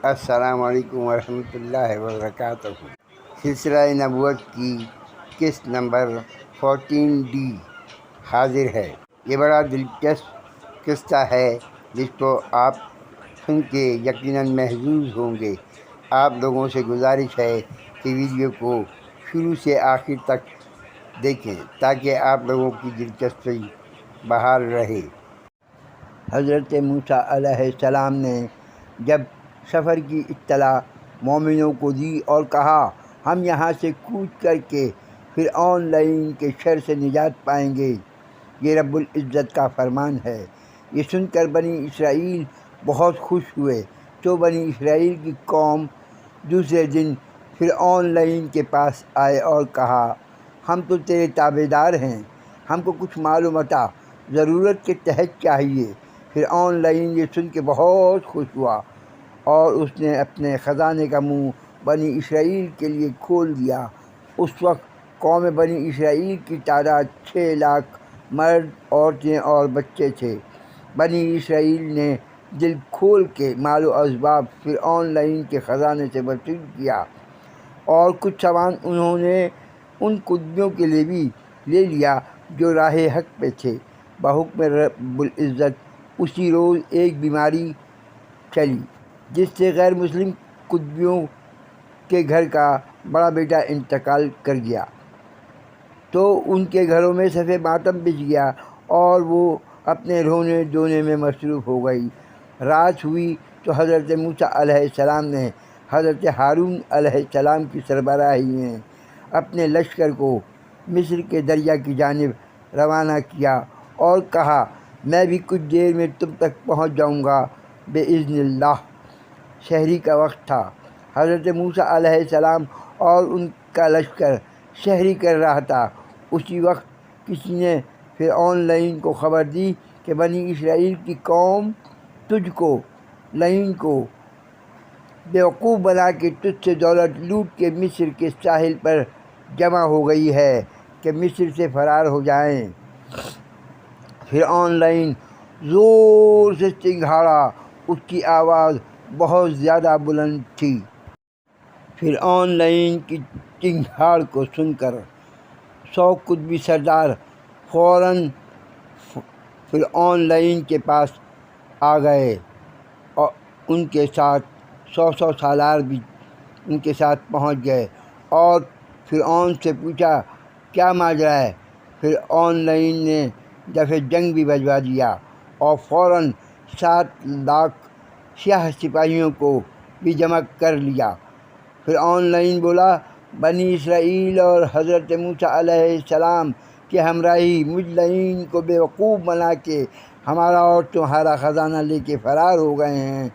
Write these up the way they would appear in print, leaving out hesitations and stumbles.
السلام علیکم ورحمۃ اللہ وبرکاتہ۔ سلسلہ نبوت کی قسط نمبر 14D حاضر ہے۔ یہ بڑا دلچسپ قصہ ہے جس کو آپ سن کے یقیناً محظوظ ہوں گے۔ آپ لوگوں سے گزارش ہے کہ ویڈیو کو شروع سے آخر تک دیکھیں تاکہ آپ لوگوں کی دلچسپی بحال رہے۔ حضرت موسیٰ علیہ السلام نے جب سفر کی اطلاع مومنوں کو دی اور کہا ہم یہاں سے کوچ کر کے فرعون لعین کے شر سے نجات پائیں گے، یہ رب العزت کا فرمان ہے۔ یہ سن کر بنی اسرائیل بہت خوش ہوئے، تو بنی اسرائیل کی قوم دوسرے دن فرعون لعین کے پاس آئے اور کہا ہم تو تیرے تابع دار ہیں، ہم کو کچھ معلومات ضرورت کے تحت چاہیے۔ فرعون لعین یہ سن کے بہت خوش ہوا اور اس نے اپنے خزانے کا منہ بنی اسرائیل کے لیے کھول دیا۔ اس وقت قوم بنی اسرائیل کی تعداد 6 لاکھ مرد، عورتیں اور بچے تھے۔ بنی اسرائیل نے دل کھول کے مال و اسباب فرعون لعین کے خزانے سے وصول کیا، اور کچھ سامان انہوں نے ان قدیوں کے لیے بھی لے لیا جو راہ حق پہ تھے۔ بحکم رب العزت اسی روز ایک بیماری چلی جس سے غیر مسلم قدیوں کے گھر کا بڑا بیٹا انتقال کر گیا، تو ان کے گھروں میں صف ماتم بچھ گیا اور وہ اپنے رونے دھونے میں مصروف ہو گئی۔ رات ہوئی تو حضرت موسیٰ علیہ السلام نے حضرت ہارون علیہ السلام کی سربراہی میں اپنے لشکر کو مصر کے دریا کی جانب روانہ کیا اور کہا میں بھی کچھ دیر میں تم تک پہنچ جاؤں گا بإذن اللہ۔ شہری کا وقت تھا۔ حضرت موسیٰ علیہ السلام اور ان کا لشکر شہری کر رہا تھا۔ اسی وقت کسی نے فرعون لعین کو خبر دی کہ بنی اسرائیل کی قوم تجھ کو لعین کو بیوقوف بنا کے تجھ سے دولت لوٹ کے مصر کے ساحل پر جمع ہو گئی ہے کہ مصر سے فرار ہو جائیں۔ فرعون لعین زور سے چنگھاڑا، اس کی آواز بہت زیادہ بلند تھی۔ فرعون لعین کی چنگھاڑ کو سن کر 100 قطبی سردار فوراً فرعون لعین کے پاس آ گئے اور ان کے ساتھ 100 سالار بھی ان کے ساتھ پہنچ گئے اور فرعون سے پوچھا کیا ماجرا ہے۔ فرعون لعین نے دف جنگ بھی بجوا دیا اور فوراً 7 لاکھ سیاہ سپاہیوں کو بھی جمع کر لیا۔ فرعون لعین بولا بنی اسرائیل اور حضرت موسیٰ علیہ السلام کے ہمراہی مجھ لعین کو بیوقوف بنا کے ہمارا اور تمہارا خزانہ لے کے فرار ہو گئے ہیں،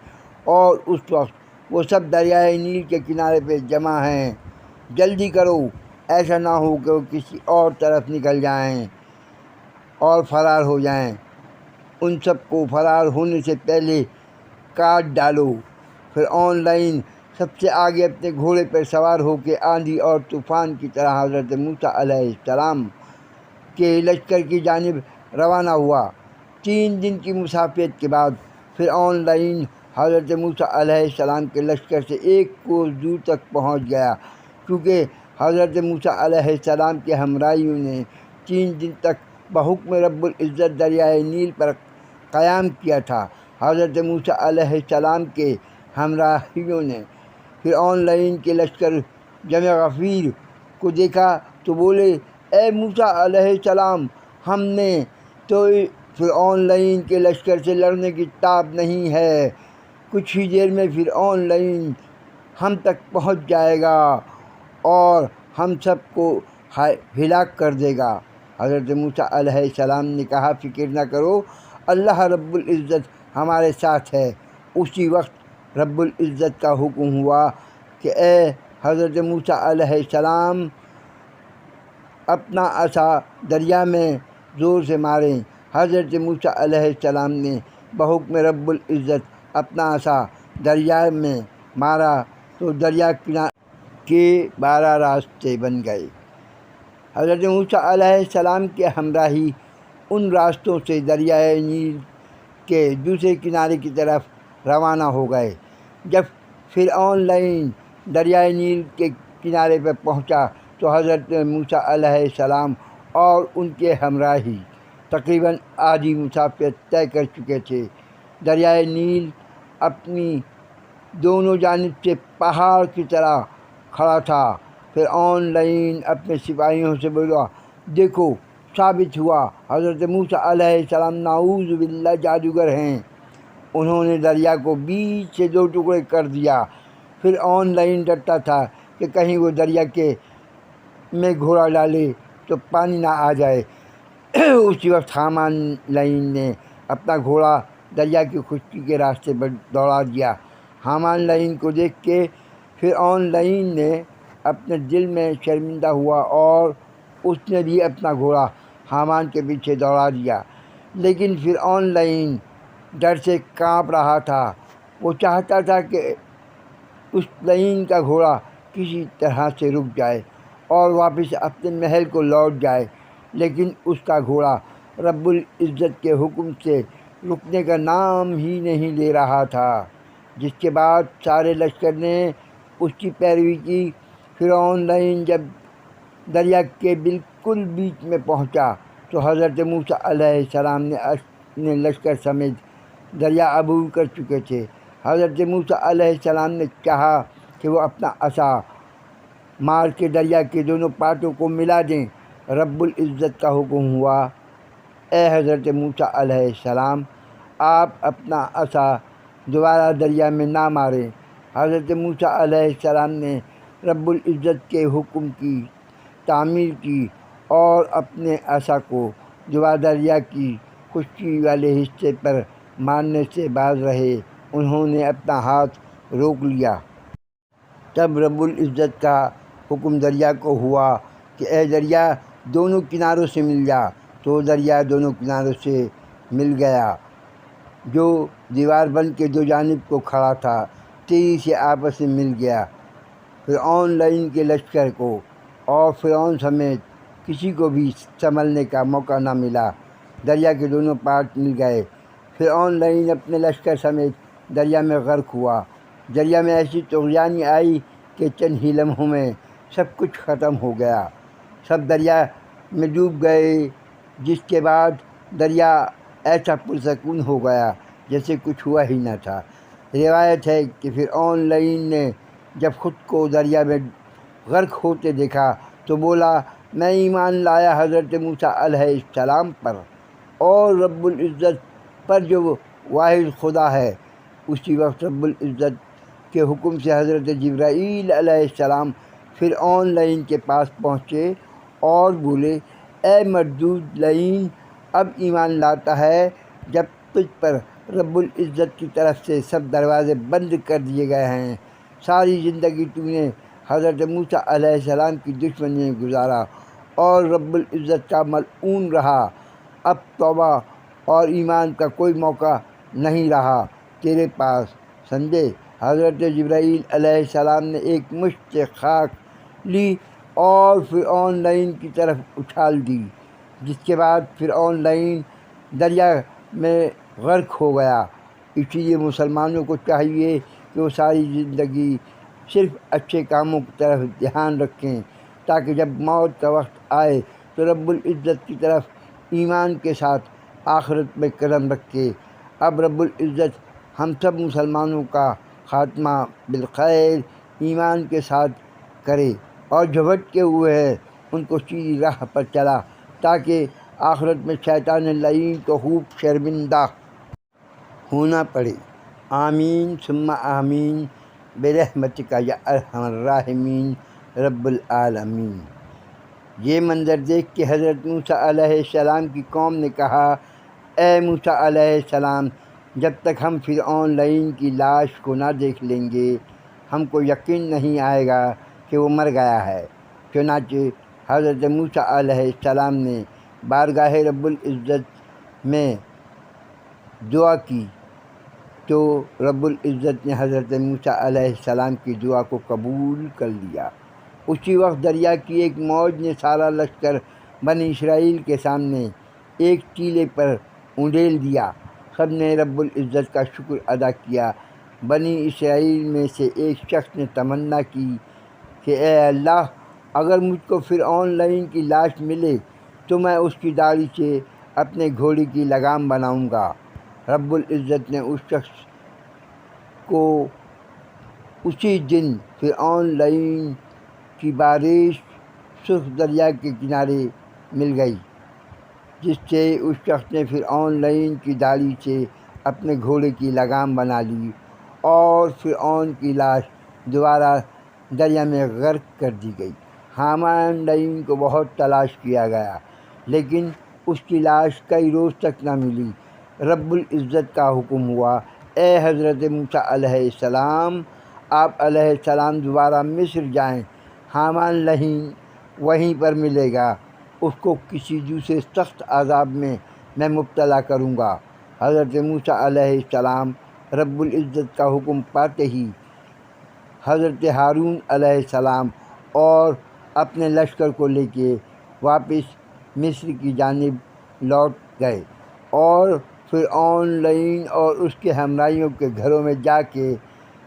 اور اس وقت وہ سب دریائے نیل کے کنارے پہ جمع ہیں۔ جلدی کرو، ایسا نہ ہو کہ وہ کسی اور طرف نکل جائیں اور فرار ہو جائیں۔ ان سب کو فرار ہونے سے پہلے کاٹ ڈالو۔ فرعون لعین سب سے آگے اپنے گھوڑے پر سوار ہو کے آندھی اور طوفان کی طرح حضرت موسیٰ علیہ السلام کے لشکر کی جانب روانہ ہوا۔ 3 دن کی مسافت کے بعد فرعون لعین حضرت موسیٰ علیہ السلام کے لشکر سے 1 کوس دور تک پہنچ گیا، کیونکہ حضرت موسیٰ علیہ السلام کے ہمراہیوں نے 3 دن تک بحکم رب العزت دریائے نیل پر قیام کیا تھا۔ حضرت موسیٰ علیہ السلام کے ہمراہیوں نے فرعون لعین کے لشکر جمع غفیر کو دیکھا تو بولے اے موسیٰ علیہ السلام، ہم نے تو فرعون لعین کے لشکر سے لڑنے کی تاب نہیں ہے، کچھ ہی دیر میں فرعون لعین ہم تک پہنچ جائے گا اور ہم سب کو ہلاک کر دے گا۔ حضرت موسیٰ علیہ السلام نے کہا فکر نہ کرو، اللہ رب العزت ہمارے ساتھ ہے۔ اسی وقت رب العزت کا حکم ہوا کہ اے حضرت موسیٰ علیہ السلام اپنا عصا دریا میں زور سے ماریں۔ حضرت موسیٰ علیہ السلام نے بحکم رب العزت اپنا عصا دریا میں مارا تو دریا کے 12 راستے بن گئے۔ حضرت موسیٰ علیہ السلام کے ہمراہی ان راستوں سے دریائے نیل کے دوسرے کنارے کی طرف روانہ ہو گئے۔ جب پھر آن لائن دریائے نیل کے کنارے پر پہنچا تو حضرت موسیٰ علیہ السلام اور ان کے ہمراہی تقریباً آدھی مسافت طے کر چکے تھے۔ دریائے نیل اپنی دونوں جانب سے پہاڑ کی طرح کھڑا تھا۔ پھر آن لائن اپنے سپاہیوں سے بولا، دیکھو ثابت ہوا حضرت موسیٰ علیہ السلام نعوذ باللہ جادوگر ہیں۔ انہوں نے دریا کو بیچ سے 2 ٹکڑے کر دیا۔ پھر آن لائن ڈرتا تھا کہ کہیں وہ دریا کے میں گھوڑا ڈالے تو پانی نہ آ جائے۔ اسی وقت حامان لائن نے اپنا گھوڑا دریا کی خشکی کے راستے پر دوڑا دیا۔ حامان لائن کو دیکھ کے پھر آن لائن نے اپنے دل میں شرمندہ ہوا اور اس نے بھی اپنا گھوڑا حامان کے پیچھے دوڑا دیا۔ لیکن پھر آن لائن ڈر سے کانپ رہا تھا۔ وہ چاہتا تھا کہ اس لائن کا گھوڑا کسی طرح سے رک جائے اور واپس اپنے محل کو لوٹ جائے، لیکن اس کا گھوڑا رب العزت کے حکم سے رکنے کا نام ہی نہیں لے رہا تھا۔ جس کے بعد سارے لشکر نے اس کی پیروی کی۔ پھر آن لائن جب دریا کے بالکل بیچ میں پہنچا تو حضرت موسیٰ علیہ السلام نے اپنے لشکر سمیت دریا عبور کر چکے تھے۔ حضرت موسیٰ علیہ السلام نے چاہا کہ وہ اپنا عصا مار کے دریا کے دونوں پارٹوں کو ملا دیں۔ رب العزت کا حکم ہوا، اے حضرت موسیٰ علیہ السلام، آپ اپنا عصا دوبارہ دریا میں نہ ماریں۔ حضرت موسیٰ علیہ السلام نے رب العزت کے حکم کی تعمیل کی اور اپنے عصا کو دوبارہ دریا کی خشکی والے حصے پر مارنے سے باز رہے۔ انہوں نے اپنا ہاتھ روک لیا۔ تب رب العزت کا حکم دریا کو ہوا کہ اے دریا دونوں کناروں سے مل جا، تو دریا دونوں کناروں سے مل گیا، جو دیوار بن کے 2 جانب کو کھڑا تھا، تیزی سے آپس میں مل گیا۔ پھر آن لائن کے لشکر کو اور فرعون سمیت کسی کو بھی سنبھلنے کا موقع نہ ملا۔ دریا کے دونوں پارٹ مل گئے۔ پھر آن لائن اپنے لشکر سمیت دریا میں غرق ہوا۔ دریا میں ایسی طغیانی آئی کہ چند ہی لمحوں میں سب کچھ ختم ہو گیا۔ سب دریا میں ڈوب گئے، جس کے بعد دریا ایسا پرسکون ہو گیا جیسے کچھ ہوا ہی نہ تھا۔ روایت ہے کہ پھر آن لائن نے جب خود کو دریا میں غرق ہوتے دیکھا تو بولا، میں ایمان لایا حضرت موسیٰ علیہ السلام پر اور رب العزت پر جو واحد خدا ہے۔ اسی وقت رب العزت کے حکم سے حضرت جبرائیل علیہ السلام پھر آن لائن کے پاس پہنچے اور بولے، اے مردود لائن، اب ایمان لاتا ہے جب تجھ پر رب العزت کی طرف سے سب دروازے بند کر دیے گئے ہیں۔ ساری زندگی تو نے حضرت موسیٰ علیہ السلام کی دشمنی میں گزارا اور رب العزت کا ملعون رہا۔ اب توبہ اور ایمان کا کوئی موقع نہیں رہا تیرے پاس، سمجھے؟ حضرت جبرائیل علیہ السلام نے ایک مشت سے خاک لی اور پھر آن لائن کی طرف اچھال دی، جس کے بعد پھر آن لائن دریا میں غرق ہو گیا۔ اسی لیے مسلمانوں کو چاہیے کہ وہ ساری زندگی صرف اچھے کاموں کی طرف دھیان رکھیں، تاکہ جب موت کا وقت آئے تو رب العزت کی طرف ایمان کے ساتھ آخرت میں قدم رکھے۔ اب رب العزت ہم سب مسلمانوں کا خاتمہ بالخیر ایمان کے ساتھ کرے، اور جو بھٹکے ہوئے ہیں ان کو سیدھی راہ پر چلا، تاکہ آخرت میں شیطان لعین کو خوب شرمندہ ہونا پڑے۔ آمین ثم آمین برحمتک یا ارحم الراحمین رب العالمین۔ یہ منظر دیکھ کے حضرت موسیٰ علیہ السلام کی قوم نے کہا، اے موسیٰ علیہ السلام، جب تک ہم فرعون لعین کی لاش کو نہ دیکھ لیں گے ہم کو یقین نہیں آئے گا کہ وہ مر گیا ہے۔ چنانچہ حضرت موسیٰ علیہ السلام نے بارگاہ رب العزت میں دعا کی تو رب العزت نے حضرت موسیٰ علیہ السلام کی دعا کو قبول کر لیا۔ اسی وقت دریا کی ایک موج نے سارا لشکر بنی اسرائیل کے سامنے ایک ٹیلے پر اونڈیل دیا۔ سب نے رب العزت کا شکر ادا کیا۔ بنی اسرائیل میں سے ایک شخص نے تمنا کی کہ اے اللہ، اگر مجھ کو فرعون لعین کی لاش ملے تو میں اس کی داڑھی سے اپنے گھوڑے کی لگام بناؤں گا۔ رب العزت نے اس شخص کو اسی دن فرعون لعین کی بارش سرخ دریا کے کنارے مل گئی، جس سے اس شخص نے فرعون لعین کی داڑھی سے اپنے گھوڑے کی لگام بنا لی، اور فرعون کی لاش دوبارہ دریا میں غرق کر دی گئی۔ حامان لعین کو بہت تلاش کیا گیا، لیکن اس کی لاش کئی روز تک نہ ملی۔ رب العزت کا حکم ہوا، اے حضرت موسیٰ علیہ السلام، آپ علیہ السلام دوبارہ مصر جائیں، حامان لعین وہیں پر ملے گا، اس کو کسی دوسرے سخت عذاب میں مبتلا کروں گا۔ حضرت موسیٰ علیہ السلام رب العزت کا حکم پاتے ہی حضرت ہارون علیہ السلام اور اپنے لشکر کو لے کے واپس مصر کی جانب لوٹ گئے، اور فرعون لعین اور اس کے ہمراہیوں کے گھروں میں جا کے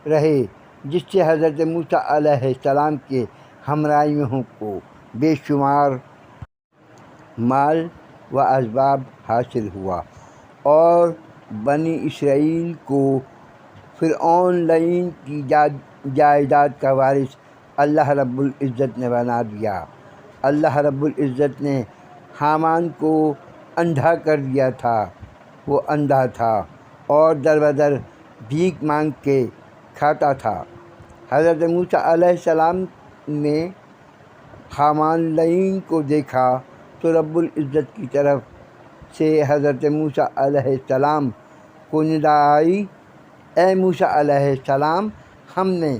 رہے، جس سے حضرت موسیٰ علیہ السلام کے ہمراہیوں کو بے شمار مال و اسباب حاصل ہوا، اور بنی اسرائیل کو فرعون لعین کی جائیداد کا وارث اللہ رب العزت نے بنا دیا۔ اللہ رب العزت نے حامان کو اندھا کر دیا تھا، وہ اندھا تھا اور در بدر بھیک مانگ کے کھاتا تھا۔ حضرت موسیٰ علیہ السلام نے حامان لعین کو دیکھا تو رب العزت کی طرف سے حضرت موسیٰ علیہ السلام کو ندا آئی، اے موسیٰ علیہ السلام، ہم نے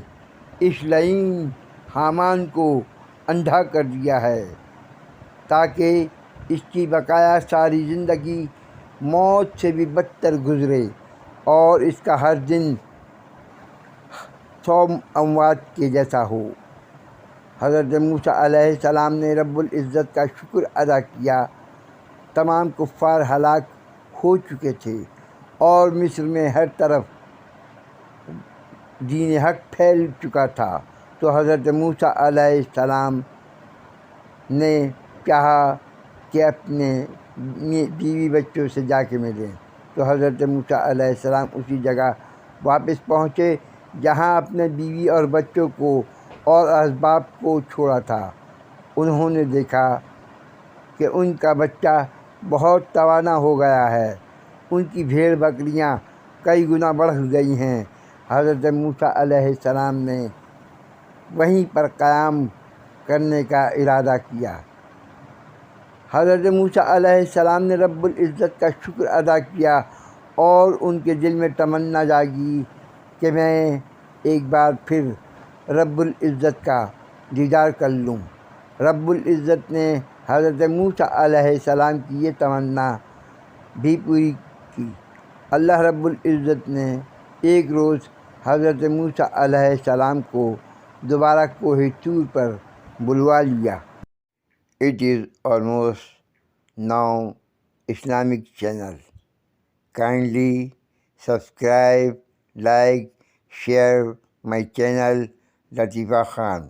اس لعین حامان کو اندھا کر دیا ہے تاکہ اس کی بقایا ساری زندگی موت سے بھی بدتر گزرے اور اس کا ہر دن 100 اموات کے جیسا ہو۔ حضرت موسیٰ علیہ السلام نے رب العزت کا شکر ادا کیا۔ تمام کفار ہلاک ہو چکے تھے اور مصر میں ہر طرف دین حق پھیل چکا تھا، تو حضرت موسیٰ علیہ السلام نے چاہا کہ اپنے بیوی بچوں سے جا کے ملیں، تو حضرت موسیٰ علیہ السلام اسی جگہ واپس پہنچے جہاں اپنے بیوی اور بچوں کو اور اسباب کو چھوڑا تھا۔ انہوں نے دیکھا کہ ان کا بچہ بہت توانا ہو گیا ہے، ان کی بھیڑ بکریاں کئی گنا بڑھ گئی ہیں۔ حضرت موسیٰ علیہ السلام نے وہیں پر قیام کرنے کا ارادہ کیا۔ حضرت موسیٰ علیہ السلام نے رب العزت کا شکر ادا کیا اور ان کے دل میں تمنا جاگی کہ میں ایک بار پھر رب العزت کا دیدار کر لوں۔ رب العزت نے حضرت موسیٰ علیہ السلام کی یہ تمنا بھی پوری کی۔ اللہ رب العزت نے ایک روز حضرت موسیٰ علیہ السلام کو دوبارہ کوہ طور پر بلوا لیا۔ It is almost now Islamic channel. Kindly subscribe, like, share my channel Latifa Khan.